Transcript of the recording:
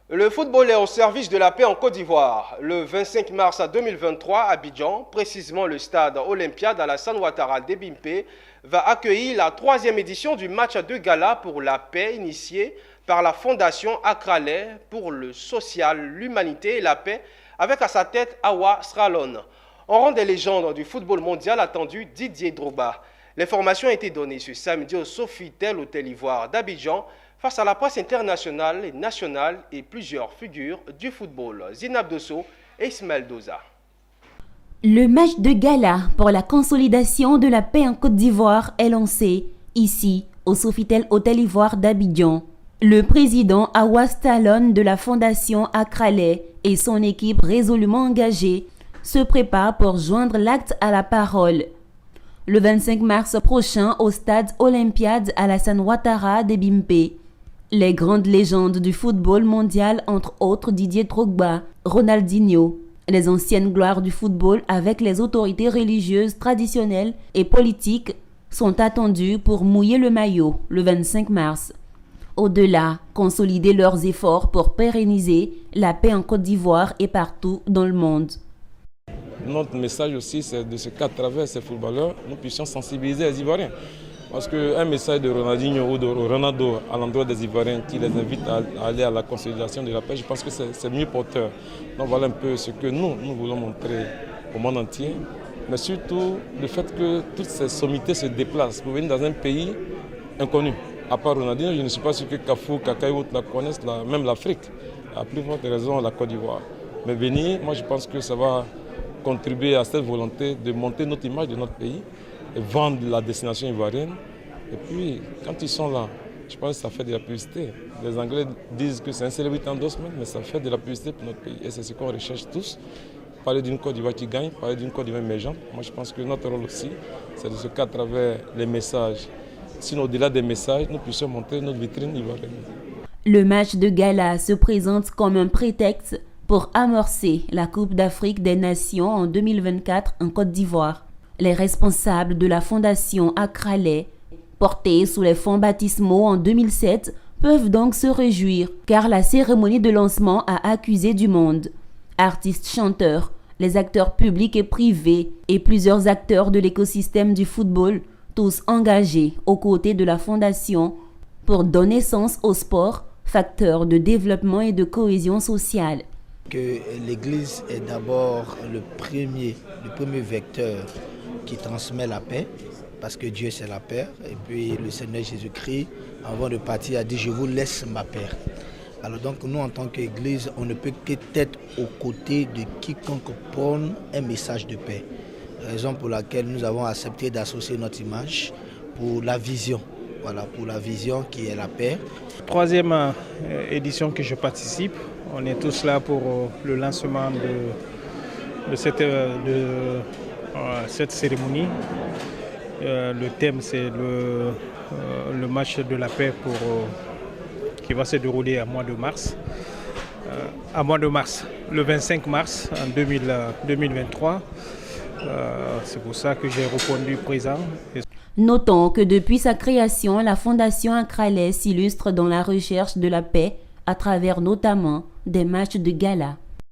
Le football est au service de la paix en Côte d'Ivoire. Le 25 mars 2023, à Abidjan, précisément le stade Olympiade Alassane Ouattara d'Ebimpe, va accueillir la 3e édition du match de gala pour la paix initié par la Fondation Akralais pour le social, l'humanité et la paix, avec à sa tête Awa Sralon. En rang des légendes du football mondial attendu Didier Drogba. L'information a été donnée ce samedi au Sofitel Hôtel Ivoire d'Abidjan face à la presse internationale et nationale et plusieurs figures du football. Zinab Dosso et Ismaël Doza. Le match de gala pour la consolidation de la paix en Côte d'Ivoire est lancé ici au Sofitel Hôtel Ivoire d'Abidjan. Le président Awa Sralon de la Fondation Akralais et son équipe résolument engagée se préparent pour joindre l'acte à la parole. Le 25 mars prochain au stade Olympiade Alassane Ouattara d'Ebimpe, les grandes légendes du football mondial, entre autres Didier Drogba, Ronaldinho, les anciennes gloires du football avec les autorités religieuses traditionnelles et politiques sont attendus pour mouiller le maillot le 25 mars. Au-delà, consolider leurs efforts pour pérenniser la paix en Côte d'Ivoire et partout dans le monde. Notre message aussi, c'est de ce qu'à travers ces footballeurs, nous puissions sensibiliser les Ivoiriens. Parce qu'un message de Ronaldinho ou de Ronaldo à l'endroit des Ivoiriens qui les invite à aller à la consolidation de la paix, je pense que c'est mieux porteur. Donc voilà un peu ce que nous voulons montrer au monde entier. Mais surtout le fait que toutes ces sommités se déplacent pour venir dans un pays inconnu. À part Ronaldinho, je ne suis pas sûr que Kafou, Kaka et autres la connaissent, même l'Afrique. À plus forte raison, la Côte d'Ivoire. Mais venir, moi je pense que ça va contribuer à cette volonté de monter notre image de notre pays et vendre la destination ivoirienne. Et puis, quand ils sont là, je pense que ça fait de la publicité. Les Anglais disent que c'est un celebrity endorsement, mais ça fait de la publicité pour notre pays. Et c'est ce qu'on recherche tous. Parler d'une Côte d'Ivoire qui gagne, parler d'une Côte d'Ivoire émergente. Moi, je pense que notre rôle aussi, c'est de ce qu'à travers les messages, sinon au-delà des messages, nous puissions montrer notre vitrine ivoirienne. Le match de gala se présente comme un prétexte pour amorcer la Coupe d'Afrique des Nations en 2024 en Côte d'Ivoire. Les responsables de la Fondation Akralais, portés sous les fonds baptismaux en 2007, peuvent donc se réjouir car la cérémonie de lancement a accusé du monde. Artistes, chanteurs, les acteurs publics et privés et plusieurs acteurs de l'écosystème du football, tous engagés aux côtés de la Fondation pour donner sens au sport, facteur de développement et de cohésion sociale. Que l'Église est d'abord le premier vecteur qui transmet la paix, parce que Dieu c'est la paix, et puis le Seigneur Jésus-Christ, avant de partir, a dit « Je vous laisse ma paix ». Alors donc nous en tant qu'Église, on ne peut qu'être aux côtés de quiconque prône un message de paix. Raison pour laquelle nous avons accepté d'associer notre image pour la vision. Voilà, pour la vision qui est la paix. 3e édition que je participe. On est tous là pour le lancement de cette cérémonie. Le thème, c'est le match de la paix qui va se dérouler à mois de mars. Le 25 mars en 2023. C'est pour ça que j'ai répondu présent. Notons que depuis sa création, la Fondation Akralais s'illustre dans la recherche de la paix à travers notamment des matchs de gala.